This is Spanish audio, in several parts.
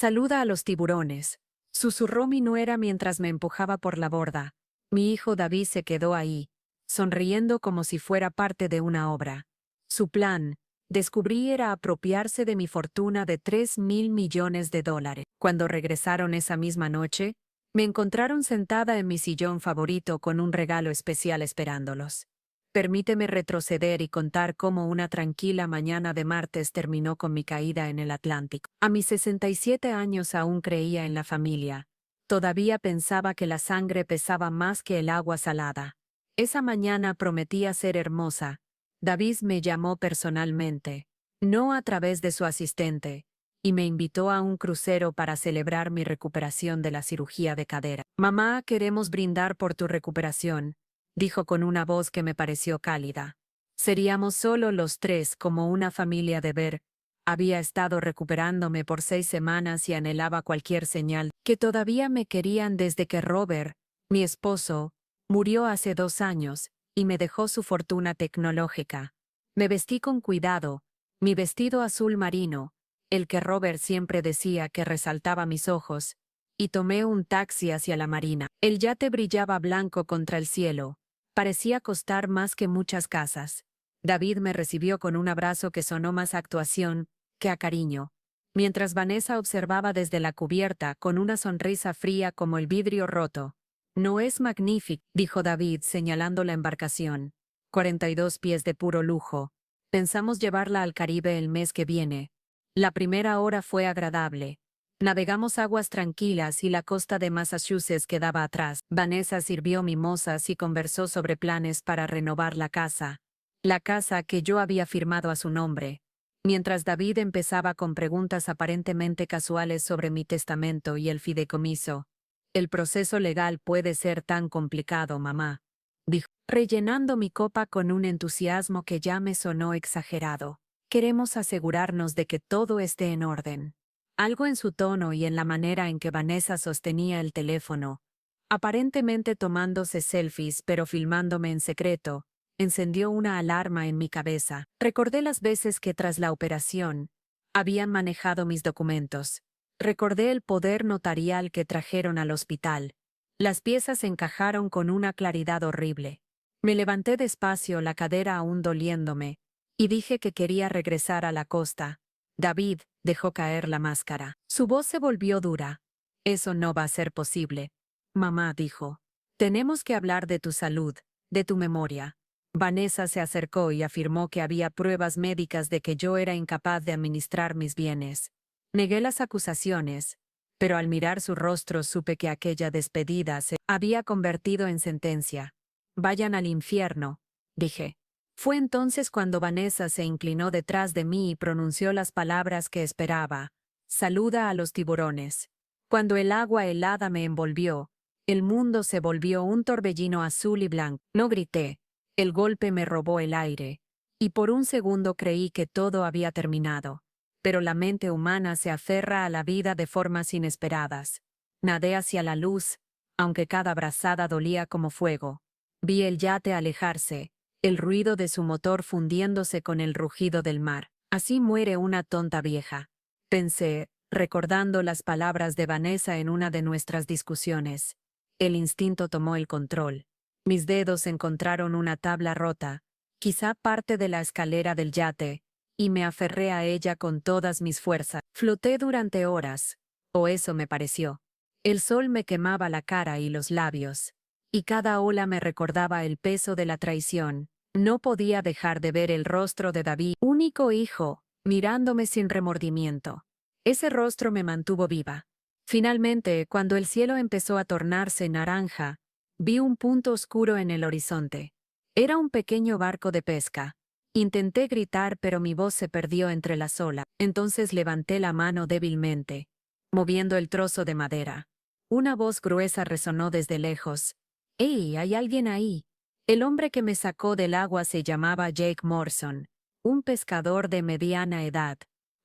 Saluda a los tiburones, susurró mi nuera mientras me empujaba por la borda. Mi hijo David se quedó ahí, sonriendo como si fuera parte de una obra. Su plan, descubrí, era apropiarse de mi fortuna de $3.000 millones. Cuando regresaron esa misma noche, me encontraron sentada en mi sillón favorito con un regalo especial esperándolos. Permíteme retroceder y contar cómo una tranquila mañana de martes terminó con mi caída en el Atlántico. A mis 67 años aún creía en la familia. Todavía pensaba que la sangre pesaba más que el agua salada. Esa mañana prometía ser hermosa. David me llamó personalmente, no a través de su asistente, y me invitó a un crucero para celebrar mi recuperación de la cirugía de cadera. Mamá, queremos brindar por tu recuperación, dijo con una voz que me pareció cálida. Seríamos solo los tres, como una familia de ver. Había estado recuperándome por 6 semanas y anhelaba cualquier señal que todavía me querían desde que Robert, mi esposo, murió hace 2 años y me dejó su fortuna tecnológica. Me vestí con cuidado, mi vestido azul marino, el que Robert siempre decía que resaltaba mis ojos, y tomé un taxi hacia la marina. El yate brillaba blanco contra el cielo. Parecía costar más que muchas casas. David me recibió con un abrazo que sonó más a actuación que a cariño, mientras Vanessa observaba desde la cubierta con una sonrisa fría como el vidrio roto. No es magnífico, dijo David señalando la embarcación. 42 pies de puro lujo. Pensamos llevarla al Caribe el mes que viene. La primera hora fue agradable. Navegamos aguas tranquilas y la costa de Massachusetts quedaba atrás. Vanessa sirvió mimosas y conversó sobre planes para renovar la casa. La casa que yo había firmado a su nombre. Mientras David empezaba con preguntas aparentemente casuales sobre mi testamento y el fideicomiso. El proceso legal puede ser tan complicado, mamá, dijo, rellenando mi copa con un entusiasmo que ya me sonó exagerado. Queremos asegurarnos de que todo esté en orden. Algo en su tono y en la manera en que Vanessa sostenía el teléfono, aparentemente tomándose selfies pero filmándome en secreto, encendió una alarma en mi cabeza. Recordé las veces que tras la operación habían manejado mis documentos. Recordé el poder notarial que trajeron al hospital. Las piezas encajaron con una claridad horrible. Me levanté despacio, la cadera aún doliéndome, y dije que quería regresar a la costa. David dejó caer la máscara. Su voz se volvió dura. Eso no va a ser posible. Mamá dijo. Tenemos que hablar de tu salud, de tu memoria. Vanessa se acercó y afirmó que había pruebas médicas de que yo era incapaz de administrar mis bienes. Negué las acusaciones, pero al mirar su rostro supe que aquella despedida se había convertido en sentencia. Vayan al infierno, dije. Fue entonces cuando Vanessa se inclinó detrás de mí y pronunció las palabras que esperaba. Saluda a los tiburones. Cuando el agua helada me envolvió, el mundo se volvió un torbellino azul y blanco. No grité. El golpe me robó el aire, y por un segundo creí que todo había terminado. Pero la mente humana se aferra a la vida de formas inesperadas. Nadé hacia la luz, aunque cada brazada dolía como fuego. Vi el yate alejarse, el ruido de su motor fundiéndose con el rugido del mar. Así muere una tonta vieja, pensé, recordando las palabras de Vanessa en una de nuestras discusiones. El instinto tomó el control. Mis dedos encontraron una tabla rota, quizá parte de la escalera del yate, y me aferré a ella con todas mis fuerzas. Floté durante horas, o eso me pareció. El sol me quemaba la cara y los labios, y cada ola me recordaba el peso de la traición. No podía dejar de ver el rostro de David, único hijo, mirándome sin remordimiento. Ese rostro me mantuvo viva. Finalmente, cuando el cielo empezó a tornarse naranja, vi un punto oscuro en el horizonte. Era un pequeño barco de pesca. Intenté gritar, pero mi voz se perdió entre las olas. Entonces levanté la mano débilmente, moviendo el trozo de madera. Una voz gruesa resonó desde lejos. «¡Hey, hay alguien ahí!». El hombre que me sacó del agua se llamaba Jake Morrison, un pescador de mediana edad,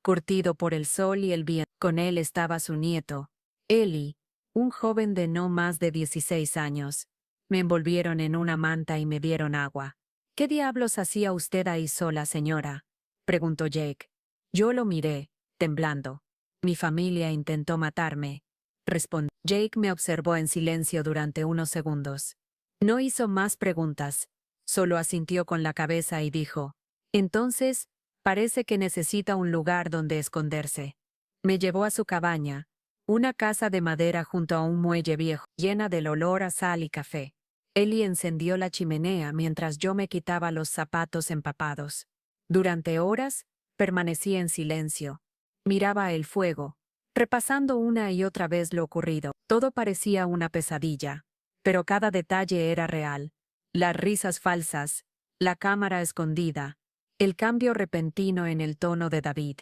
curtido por el sol y el viento. Con él estaba su nieto, Eli, un joven de no más de 16 años. Me envolvieron en una manta y me dieron agua. «¿Qué diablos hacía usted ahí sola, señora?», preguntó Jake. Yo lo miré, temblando. Mi familia intentó matarme. Respondí. Jake me observó en silencio durante unos segundos. No hizo más preguntas. Solo asintió con la cabeza y dijo: entonces, parece que necesita un lugar donde esconderse. Me llevó a su cabaña, una casa de madera junto a un muelle viejo, llena del olor a sal y café. Ellie encendió la chimenea mientras yo me quitaba los zapatos empapados. Durante horas, permanecí en silencio. Miraba el fuego, repasando una y otra vez lo ocurrido. Todo parecía una pesadilla, pero cada detalle era real. Las risas falsas, la cámara escondida, el cambio repentino en el tono de David.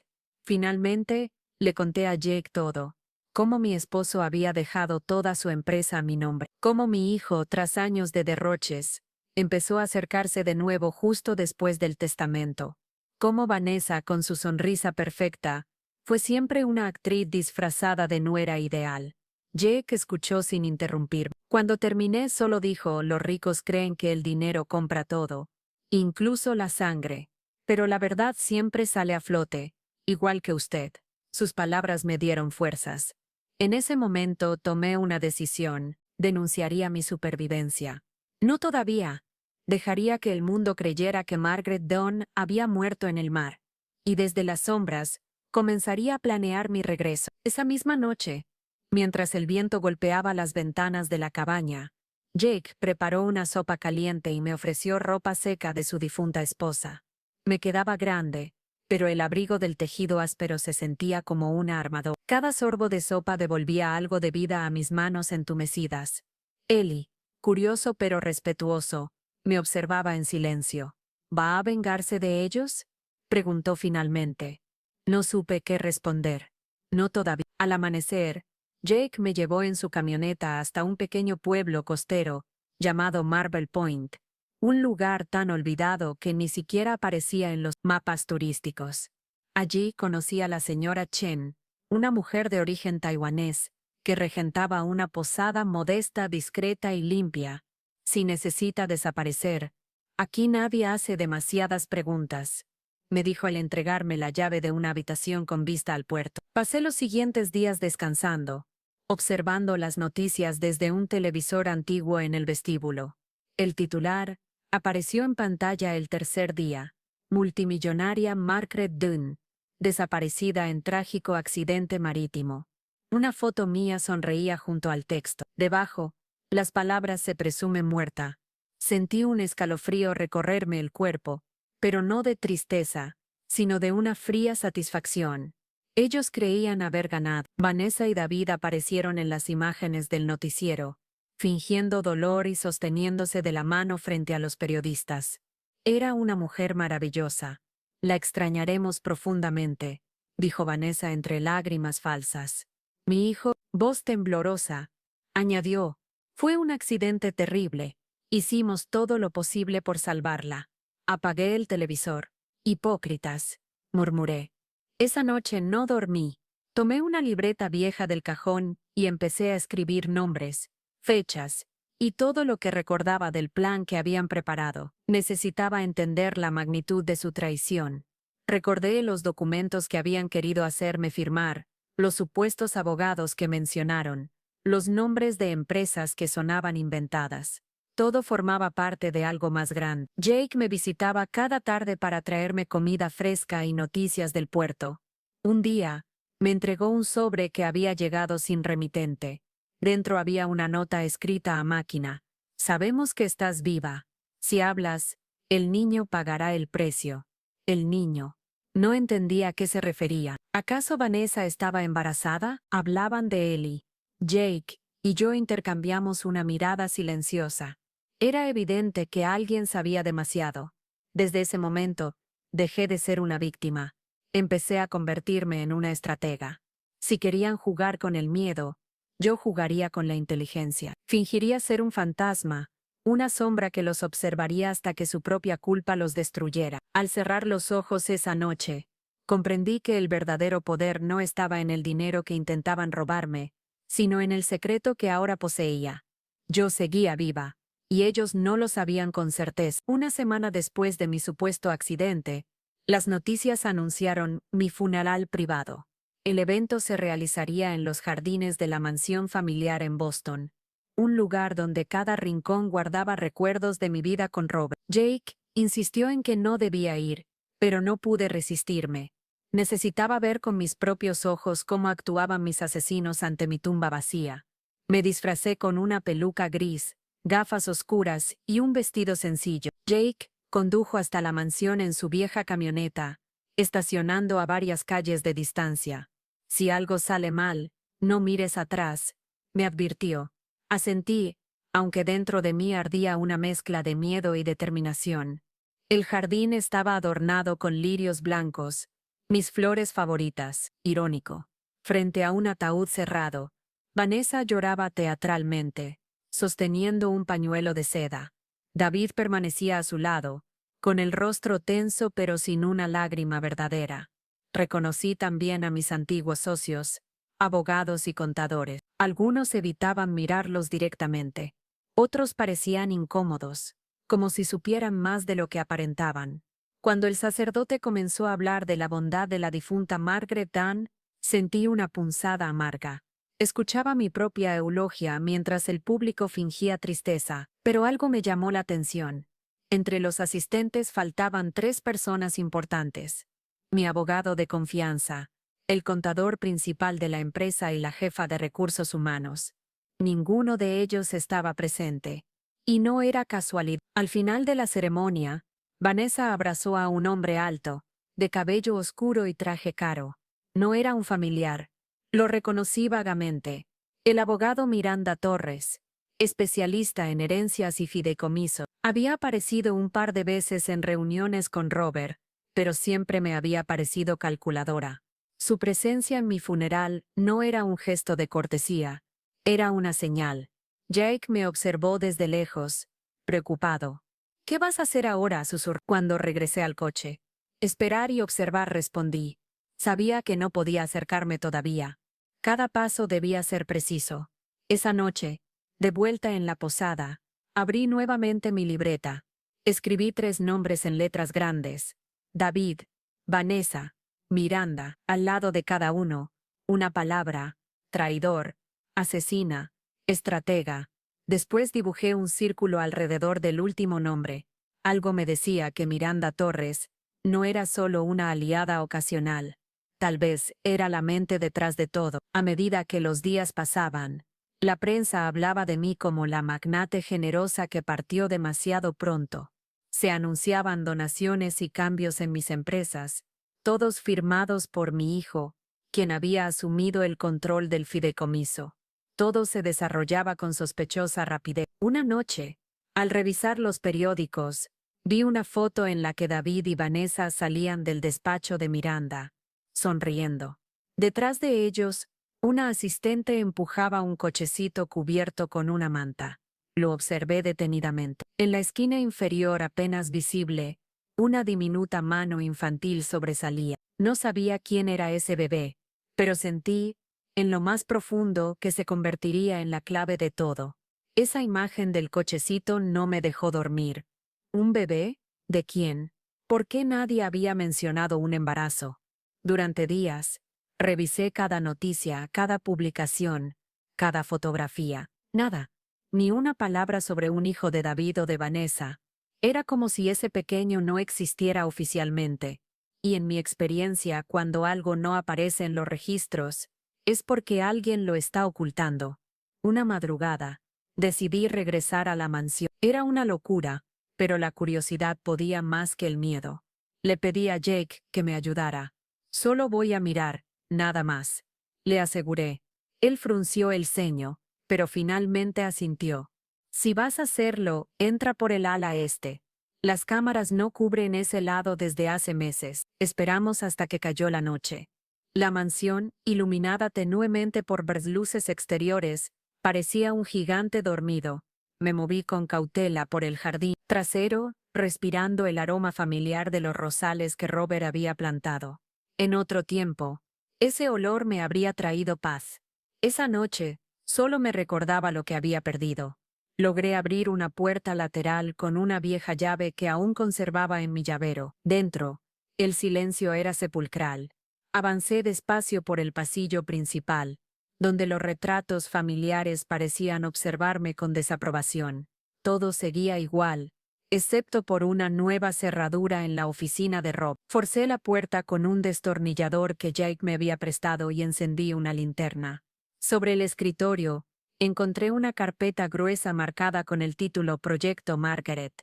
Finalmente, le conté a Jake todo. Cómo mi esposo había dejado toda su empresa a mi nombre. Cómo mi hijo, tras años de derroches, empezó a acercarse de nuevo justo después del testamento. Cómo Vanessa, con su sonrisa perfecta, fue siempre una actriz disfrazada de nuera ideal. Jake escuchó sin interrumpir. Cuando terminé solo dijo: los ricos creen que el dinero compra todo, incluso la sangre. Pero la verdad siempre sale a flote, igual que usted. Sus palabras me dieron fuerzas. En ese momento tomé una decisión: denunciaría mi supervivencia. No todavía. Dejaría que el mundo creyera que Margaret Dunn había muerto en el mar. Y desde las sombras, comenzaría a planear mi regreso. Esa misma noche, mientras el viento golpeaba las ventanas de la cabaña, Jake preparó una sopa caliente y me ofreció ropa seca de su difunta esposa. Me quedaba grande, pero el abrigo del tejido áspero se sentía como una armadura. Cada sorbo de sopa devolvía algo de vida a mis manos entumecidas. Ellie, curioso pero respetuoso, me observaba en silencio. ¿Va a vengarse de ellos?, preguntó finalmente. No supe qué responder. No todavía. Al amanecer, Jake me llevó en su camioneta hasta un pequeño pueblo costero llamado Marble Point, un lugar tan olvidado que ni siquiera aparecía en los mapas turísticos. Allí conocí a la señora Chen, una mujer de origen taiwanés, que regentaba una posada modesta, discreta y limpia. Si necesita desaparecer, aquí nadie hace demasiadas preguntas, me dijo al entregarme la llave de una habitación con vista al puerto. Pasé los siguientes días descansando, observando las noticias desde un televisor antiguo en el vestíbulo. El titular apareció en pantalla el tercer día: multimillonaria Margaret Dunn, desaparecida en trágico accidente marítimo. Una foto mía sonreía junto al texto. Debajo, las palabras: se presume muerta. Sentí un escalofrío recorrerme el cuerpo, pero no de tristeza, sino de una fría satisfacción. Ellos creían haber ganado. Vanessa y David aparecieron en las imágenes del noticiero, fingiendo dolor y sosteniéndose de la mano frente a los periodistas. Era una mujer maravillosa. La extrañaremos profundamente, dijo Vanessa entre lágrimas falsas. Mi hijo, voz temblorosa, añadió: fue un accidente terrible. Hicimos todo lo posible por salvarla. Apagué el televisor. Hipócritas, murmuré. Esa noche no dormí. Tomé una libreta vieja del cajón y empecé a escribir nombres, fechas y todo lo que recordaba del plan que habían preparado. Necesitaba entender la magnitud de su traición. Recordé los documentos que habían querido hacerme firmar, los supuestos abogados que mencionaron, los nombres de empresas que sonaban inventadas. Todo formaba parte de algo más grande. Jake me visitaba cada tarde para traerme comida fresca y noticias del puerto. Un día, me entregó un sobre que había llegado sin remitente. Dentro había una nota escrita a máquina: sabemos que estás viva. Si hablas, el niño pagará el precio. El niño. No entendía a qué se refería. ¿Acaso Vanessa estaba embarazada? Hablaban de Ellie. Jake y yo intercambiamos una mirada silenciosa. Era evidente que alguien sabía demasiado. Desde ese momento, dejé de ser una víctima. Empecé a convertirme en una estratega. Si querían jugar con el miedo, yo jugaría con la inteligencia. Fingiría ser un fantasma, una sombra que los observaría hasta que su propia culpa los destruyera. Al cerrar los ojos esa noche, comprendí que el verdadero poder no estaba en el dinero que intentaban robarme, sino en el secreto que ahora poseía. Yo seguía viva, y ellos no lo sabían con certeza. Una semana después de mi supuesto accidente, las noticias anunciaron mi funeral privado. El evento se realizaría en los jardines de la mansión familiar en Boston, un lugar donde cada rincón guardaba recuerdos de mi vida con Robert. Jake insistió en que no debía ir, pero no pude resistirme. Necesitaba ver con mis propios ojos cómo actuaban mis asesinos ante mi tumba vacía. Me disfracé con una peluca gris, gafas oscuras y un vestido sencillo. Jake condujo hasta la mansión en su vieja camioneta, estacionando a varias calles de distancia. Si algo sale mal, no mires atrás, me advirtió. Asentí, aunque dentro de mí ardía una mezcla de miedo y determinación. El jardín estaba adornado con lirios blancos, mis flores favoritas, irónico. Frente a un ataúd cerrado, Vanessa lloraba teatralmente, sosteniendo un pañuelo de seda. David permanecía a su lado, con el rostro tenso pero sin una lágrima verdadera. Reconocí también a mis antiguos socios, abogados y contadores. Algunos evitaban mirarlos directamente. Otros parecían incómodos, como si supieran más de lo que aparentaban. Cuando el sacerdote comenzó a hablar de la bondad de la difunta Margaret Dunn, sentí una punzada amarga. Escuchaba mi propia eulogia mientras el público fingía tristeza, pero algo me llamó la atención. Entre los asistentes faltaban 3 personas importantes. Mi abogado de confianza, el contador principal de la empresa y la jefa de recursos humanos. Ninguno de ellos estaba presente. Y no era casualidad. Al final de la ceremonia, Vanessa abrazó a un hombre alto, de cabello oscuro y traje caro. No era un familiar. Lo reconocí vagamente. El abogado Miranda Torres, especialista en herencias y fideicomisos, había aparecido un par de veces en reuniones con Robert, pero siempre me había parecido calculadora. Su presencia en mi funeral no era un gesto de cortesía, era una señal. Jake me observó desde lejos, preocupado. ¿Qué vas a hacer ahora?, susurró cuando regresé al coche. Esperar y observar, respondí. Sabía que no podía acercarme todavía. Cada paso debía ser preciso. Esa noche, de vuelta en la posada, abrí nuevamente mi libreta. Escribí 3 nombres en letras grandes. David, Vanessa, Miranda, al lado de cada uno, una palabra: traidor, asesina, estratega. Después dibujé un círculo alrededor del último nombre. Algo me decía que Miranda Torres no era solo una aliada ocasional. Tal vez era la mente detrás de todo. A medida que los días pasaban, la prensa hablaba de mí como la magnate generosa que partió demasiado pronto. Se anunciaban donaciones y cambios en mis empresas, todos firmados por mi hijo, quien había asumido el control del fideicomiso. Todo se desarrollaba con sospechosa rapidez. Una noche, al revisar los periódicos, vi una foto en la que David y Vanessa salían del despacho de Miranda, sonriendo. Detrás de ellos, una asistente empujaba un cochecito cubierto con una manta. Lo observé detenidamente. En la esquina inferior, apenas visible, una diminuta mano infantil sobresalía. No sabía quién era ese bebé, pero sentí, en lo más profundo, que se convertiría en la clave de todo. Esa imagen del cochecito no me dejó dormir. ¿Un bebé? ¿De quién? ¿Por qué nadie había mencionado un embarazo? Durante días, revisé cada noticia, cada publicación, cada fotografía. Nada. Ni una palabra sobre un hijo de David o de Vanessa. Era como si ese pequeño no existiera oficialmente. Y en mi experiencia, cuando algo no aparece en los registros, es porque alguien lo está ocultando. Una madrugada, decidí regresar a la mansión. Era una locura, pero la curiosidad podía más que el miedo. Le pedí a Jake que me ayudara. Solo voy a mirar, nada más, le aseguré. Él frunció el ceño, pero finalmente asintió. Si vas a hacerlo, entra por el ala este. Las cámaras no cubren ese lado desde hace meses. Esperamos hasta que cayó la noche. La mansión, iluminada tenuemente por luces exteriores, parecía un gigante dormido. Me moví con cautela por el jardín trasero, respirando el aroma familiar de los rosales que Robert había plantado. En otro tiempo, ese olor me habría traído paz. Esa noche, solo me recordaba lo que había perdido. Logré abrir una puerta lateral con una vieja llave que aún conservaba en mi llavero. Dentro, el silencio era sepulcral. Avancé despacio por el pasillo principal, donde los retratos familiares parecían observarme con desaprobación. Todo seguía igual, excepto por una nueva cerradura en la oficina de Rob. Forcé la puerta con un destornillador que Jake me había prestado y encendí una linterna. Sobre el escritorio, encontré una carpeta gruesa marcada con el título Proyecto Margaret.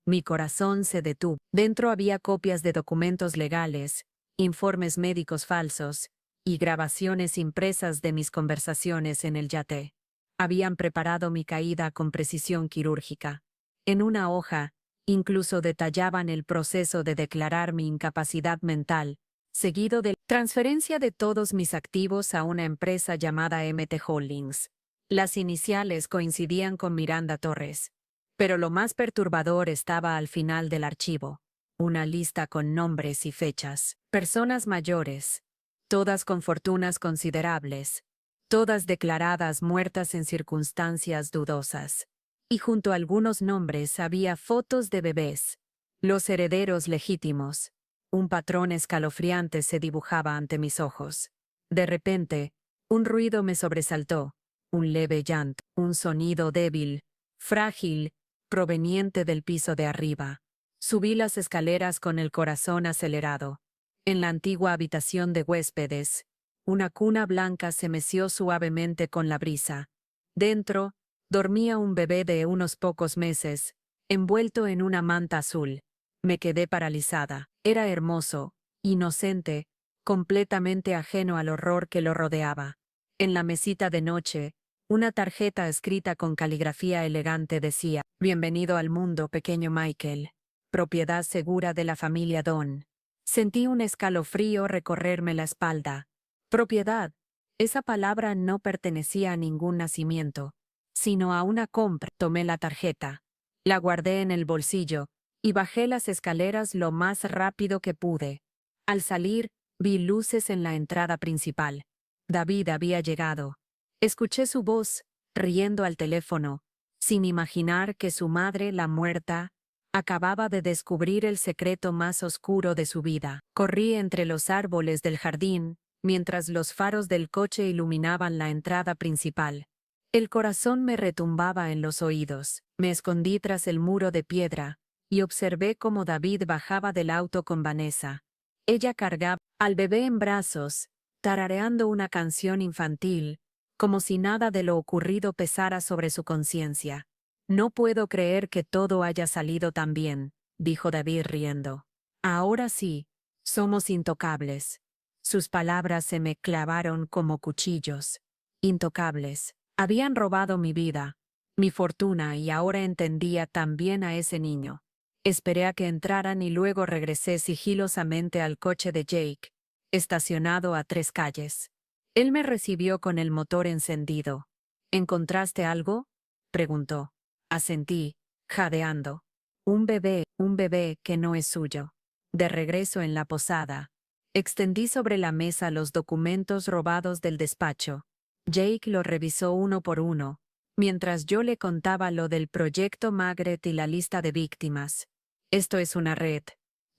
Mi corazón se detuvo. Dentro había copias de documentos legales, informes médicos falsos y grabaciones impresas de mis conversaciones en el yate. Habían preparado mi caída con precisión quirúrgica. En una hoja, incluso detallaban el proceso de declarar mi incapacidad mental, seguido de transferencia de todos mis activos a una empresa llamada MT Holdings. Las iniciales coincidían con Miranda Torres. Pero lo más perturbador estaba al final del archivo. Una lista con nombres y fechas. Personas mayores. Todas con fortunas considerables. Todas declaradas muertas en circunstancias dudosas. Y junto a algunos nombres había fotos de bebés. Los herederos legítimos. Un patrón escalofriante se dibujaba ante mis ojos. De repente, un ruido me sobresaltó. Un leve llanto. Un sonido débil, frágil, proveniente del piso de arriba. Subí las escaleras con el corazón acelerado. En la antigua habitación de huéspedes, una cuna blanca se meció suavemente con la brisa. Dentro, dormía un bebé de unos pocos meses, envuelto en una manta azul. Me quedé paralizada. Era hermoso, inocente, completamente ajeno al horror que lo rodeaba. En la mesita de noche, una tarjeta escrita con caligrafía elegante decía: «Bienvenido al mundo, pequeño Michael. Propiedad segura de la familia Don». Sentí un escalofrío recorrerme la espalda. Propiedad. Esa palabra no pertenecía a ningún nacimiento, sino a una compra. Tomé la tarjeta, la guardé en el bolsillo y bajé las escaleras lo más rápido que pude. Al salir, vi luces en la entrada principal. David había llegado. Escuché su voz, riendo al teléfono, sin imaginar que su madre, la muerta, acababa de descubrir el secreto más oscuro de su vida. Corrí entre los árboles del jardín, mientras los faros del coche iluminaban la entrada principal. El corazón me retumbaba en los oídos. Me escondí tras el muro de piedra, y observé cómo David bajaba del auto con Vanessa. Ella cargaba al bebé en brazos, tarareando una canción infantil, como si nada de lo ocurrido pesara sobre su conciencia. «No puedo creer que todo haya salido tan bien», dijo David riendo. «Ahora sí, somos intocables». Sus palabras se me clavaron como cuchillos. Intocables. Habían robado mi vida, mi fortuna, y ahora entendía también a ese niño. Esperé a que entraran y luego regresé sigilosamente al coche de Jake, estacionado a 3 calles. Él me recibió con el motor encendido. «¿Encontraste algo?», preguntó. Asentí, jadeando. Un bebé que no es suyo». De regreso en la posada, extendí sobre la mesa los documentos robados del despacho. Jake los revisó uno por uno, mientras yo le contaba lo del proyecto Margaret y la lista de víctimas. «Esto es una red,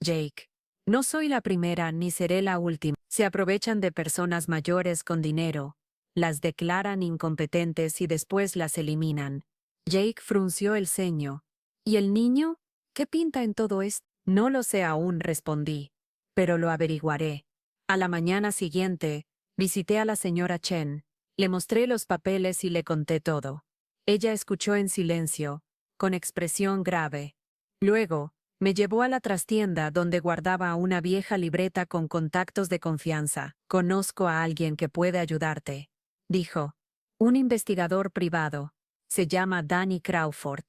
Jake. No soy la primera ni seré la última. Se aprovechan de personas mayores con dinero, las declaran incompetentes y después las eliminan». Jake frunció el ceño. «¿Y el niño? ¿Qué pinta en todo esto?». «No lo sé aún», respondí, «pero lo averiguaré». A la mañana siguiente, visité a la señora Chen. Le mostré los papeles y le conté todo. Ella escuchó en silencio, con expresión grave. Luego, me llevó a la trastienda donde guardaba una vieja libreta con contactos de confianza. «Conozco a alguien que puede ayudarte», dijo. «Un investigador privado. Se llama Danny Crawford.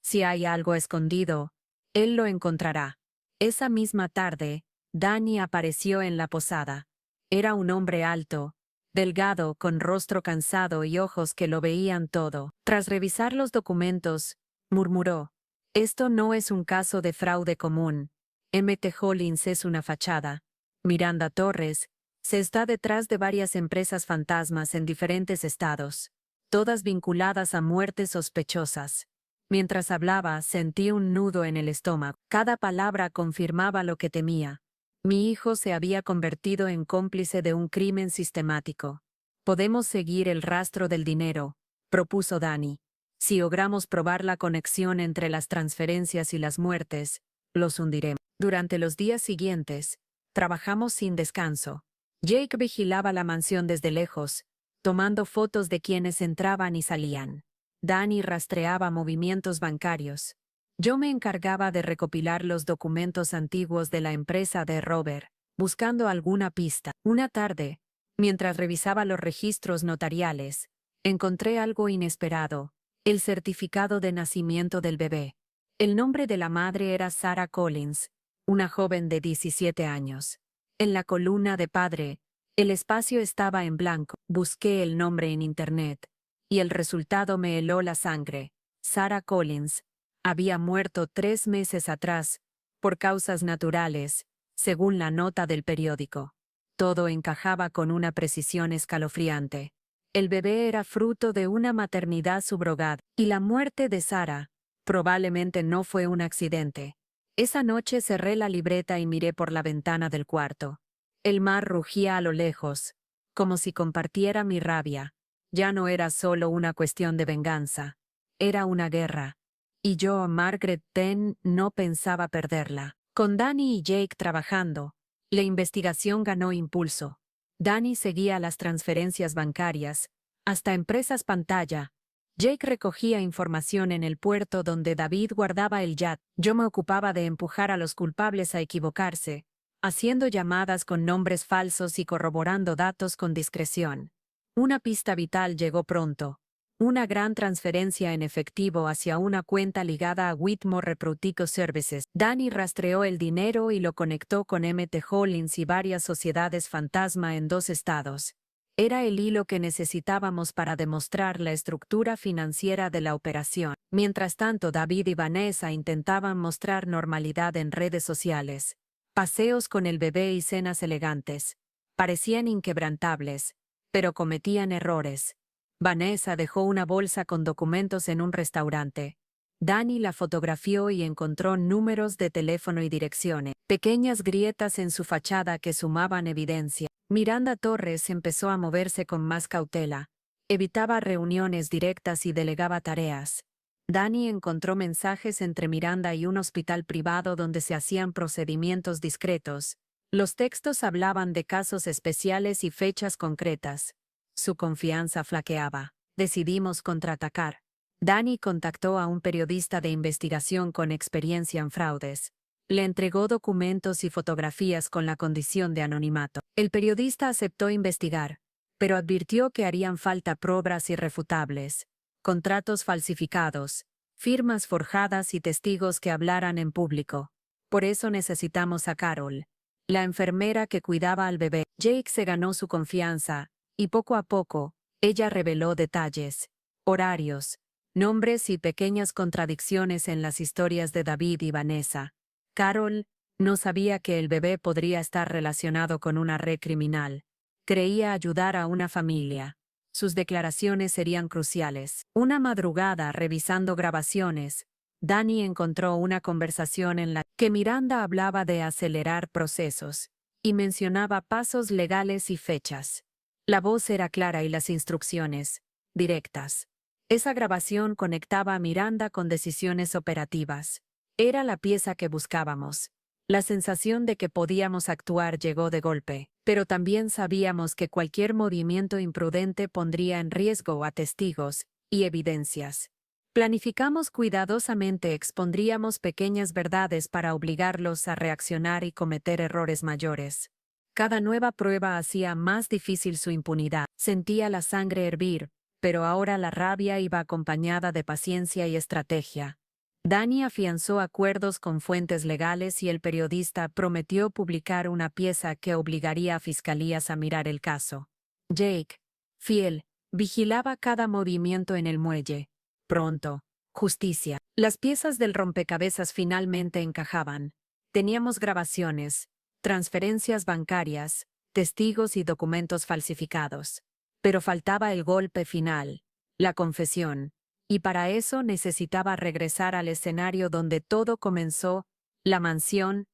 Si hay algo escondido, él lo encontrará». Esa misma tarde, Danny apareció en la posada. Era un hombre alto, delgado, con rostro cansado y ojos que lo veían todo. Tras revisar los documentos, murmuró: «Esto no es un caso de fraude común. MT Holdings es una fachada. Miranda Torres se está detrás de varias empresas fantasmas en diferentes estados, todas vinculadas a muertes sospechosas». Mientras hablaba, sentí un nudo en el estómago. Cada palabra confirmaba lo que temía. Mi hijo se había convertido en cómplice de un crimen sistemático. Podemos seguir el rastro del dinero, propuso Danny. Si logramos probar la conexión entre las transferencias y las muertes, los hundiremos. Durante los días siguientes, trabajamos sin descanso. Jake vigilaba la mansión desde lejos, tomando fotos de quienes entraban y salían. Danny rastreaba movimientos bancarios. Yo me encargaba de recopilar los documentos antiguos de la empresa de Robert, buscando alguna pista. Una tarde, mientras revisaba los registros notariales, encontré algo inesperado: el certificado de nacimiento del bebé. El nombre de la madre era Sarah Collins, una joven de 17 años. En la columna de padre, el espacio estaba en blanco. Busqué el nombre en Internet, y el resultado me heló la sangre. Sarah Collins había muerto 3 meses atrás, por causas naturales, según la nota del periódico. Todo encajaba con una precisión escalofriante. El bebé era fruto de una maternidad subrogada, y la muerte de Sarah probablemente no fue un accidente. Esa noche cerré la libreta y miré por la ventana del cuarto. El mar rugía a lo lejos, como si compartiera mi rabia. Ya no era solo una cuestión de venganza, era una guerra. Y yo, Margaret Penn, no pensaba perderla. Con Danny y Jake trabajando, la investigación ganó impulso. Danny seguía las transferencias bancarias, hasta empresas pantalla. Jake recogía información en el puerto donde David guardaba el yacht. Yo me ocupaba de empujar a los culpables a equivocarse, haciendo llamadas con nombres falsos y corroborando datos con discreción. Una pista vital llegó pronto: una gran transferencia en efectivo hacia una cuenta ligada a Whitmore Reproutico Services. Danny rastreó el dinero y lo conectó con M.T. Hollins y varias sociedades fantasma en 2 estados. Era el hilo que necesitábamos para demostrar la estructura financiera de la operación. Mientras tanto, David y Vanessa intentaban mostrar normalidad en redes sociales. Paseos con el bebé y cenas elegantes. Parecían inquebrantables, pero cometían errores. Vanessa dejó una bolsa con documentos en un restaurante. Danny la fotografió y encontró números de teléfono y direcciones, pequeñas grietas en su fachada que sumaban evidencia. Miranda Torres empezó a moverse con más cautela. Evitaba reuniones directas y delegaba tareas. Danny encontró mensajes entre Miranda y un hospital privado donde se hacían procedimientos discretos. Los textos hablaban de casos especiales y fechas concretas. Su confianza flaqueaba. Decidimos contraatacar. Danny contactó a un periodista de investigación con experiencia en fraudes. Le entregó documentos y fotografías con la condición de anonimato. El periodista aceptó investigar, pero advirtió que harían falta pruebas irrefutables: contratos falsificados, firmas forjadas y testigos que hablaran en público. Por eso necesitamos a Carol, la enfermera que cuidaba al bebé. Jake se ganó su confianza, y poco a poco, ella reveló detalles, horarios, nombres y pequeñas contradicciones en las historias de David y Vanessa. Carol no sabía que el bebé podría estar relacionado con una red criminal. Creía ayudar a una familia. Sus declaraciones serían cruciales. Una madrugada, revisando grabaciones, Danny encontró una conversación en la que Miranda hablaba de acelerar procesos y mencionaba pasos legales y fechas. La voz era clara y las instrucciones directas. Esa grabación conectaba a Miranda con decisiones operativas. Era la pieza que buscábamos. La sensación de que podíamos actuar llegó de golpe, pero también sabíamos que cualquier movimiento imprudente pondría en riesgo a testigos y evidencias. Planificamos cuidadosamente, expondríamos pequeñas verdades para obligarlos a reaccionar y cometer errores mayores. Cada nueva prueba hacía más difícil su impunidad. Sentía la sangre hervir, pero ahora la rabia iba acompañada de paciencia y estrategia. Danny afianzó acuerdos con fuentes legales y el periodista prometió publicar una pieza que obligaría a fiscalías a mirar el caso. Jake, fiel, vigilaba cada movimiento en el muelle. Pronto, justicia. Las piezas del rompecabezas finalmente encajaban. Teníamos grabaciones, transferencias bancarias, testigos y documentos falsificados. Pero faltaba el golpe final, la confesión. Y para eso necesitaba regresar al escenario donde todo comenzó, la mansión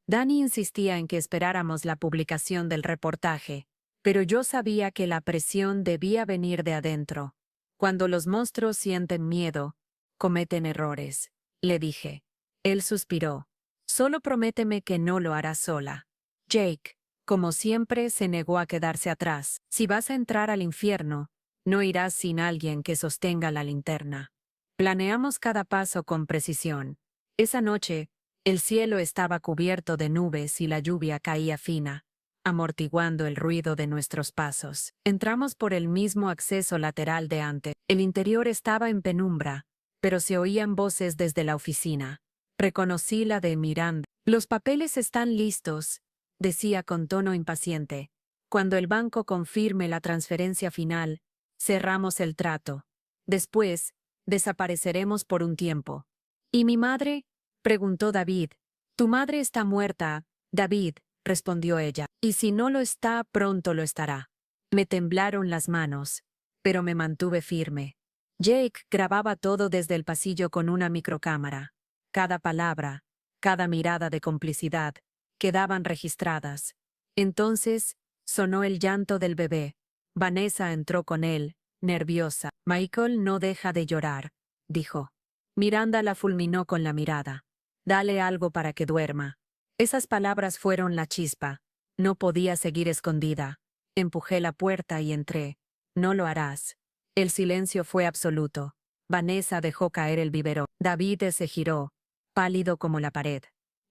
Dani insistía en que esperáramos la publicación del reportaje, pero yo sabía que la presión debía venir de adentro. Cuando los monstruos sienten miedo, cometen errores, le dije. Él suspiró. Solo prométeme que no lo harás sola. Jake, como siempre, se negó a quedarse atrás. Si vas a entrar al infierno, no irás sin alguien que sostenga la linterna. Planeamos cada paso con precisión. Esa noche, el cielo estaba cubierto de nubes y la lluvia caía fina, amortiguando el ruido de nuestros pasos. Entramos por el mismo acceso lateral de antes. El interior estaba en penumbra, pero se oían voces desde la oficina. Reconocí la de Miranda. Los papeles están listos, decía con tono impaciente. Cuando el banco confirme la transferencia final, cerramos el trato. Después, desapareceremos por un tiempo. ¿Y mi madre? Preguntó David. Tu madre está muerta, David, respondió ella. Y si no lo está, pronto lo estará. Me temblaron las manos, pero me mantuve firme. Jake grababa todo desde el pasillo con una microcámara. Cada palabra, cada mirada de complicidad, quedaban registradas. Entonces, sonó el llanto del bebé. Vanessa entró con él, nerviosa. Michael no deja de llorar, dijo. Miranda la fulminó con la mirada. Dale algo para que duerma. Esas palabras fueron la chispa. No podía seguir escondida. Empujé la puerta y entré. No lo harás. El silencio fue absoluto. Vanessa dejó caer el biberón. David se giró, pálido como la pared.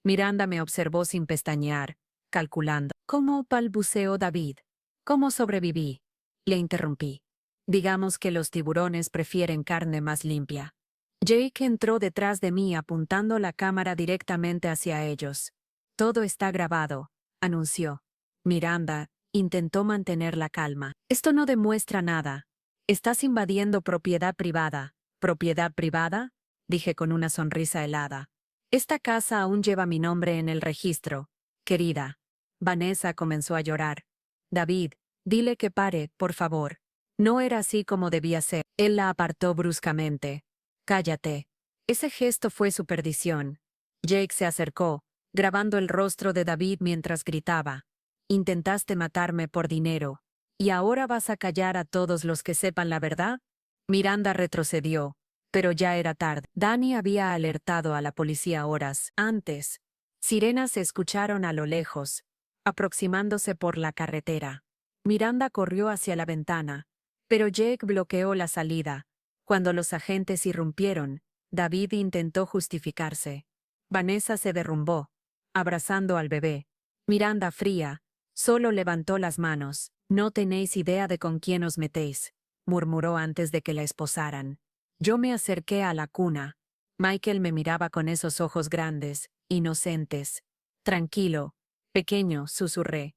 Miranda me observó sin pestañear, calculando. ¿Cómo balbuceó David? ¿Cómo sobreviví? Le interrumpí. Digamos que los tiburones prefieren carne más limpia. Jake entró detrás de mí apuntando la cámara directamente hacia ellos. Todo está grabado, anunció. Miranda intentó mantener la calma. Esto no demuestra nada. Estás invadiendo propiedad privada. ¿Propiedad privada? Dije con una sonrisa helada. Esta casa aún lleva mi nombre en el registro, querida. Vanessa comenzó a llorar. David, dile que pare, por favor. No era así como debía ser. Él la apartó bruscamente. Cállate. Ese gesto fue su perdición. Jake se acercó, grabando el rostro de David mientras gritaba. Intentaste matarme por dinero. ¿Y ahora vas a callar a todos los que sepan la verdad? Miranda retrocedió, pero ya era tarde. Dani había alertado a la policía horas antes. Sirenas se escucharon a lo lejos, aproximándose por la carretera. Miranda corrió hacia la ventana, pero Jake bloqueó la salida. Cuando los agentes irrumpieron, David intentó justificarse. Vanessa se derrumbó, abrazando al bebé. Miranda, fría, solo levantó las manos. No tenéis idea de con quién os metéis, murmuró antes de que la esposaran. Yo me acerqué a la cuna. Michael me miraba con esos ojos grandes, inocentes. Tranquilo, pequeño, susurré.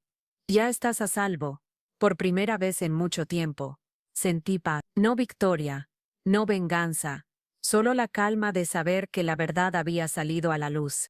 Ya estás a salvo. Por primera vez en mucho tiempo. Sentí paz. No victoria, no venganza, solo la calma de saber que la verdad había salido a la luz.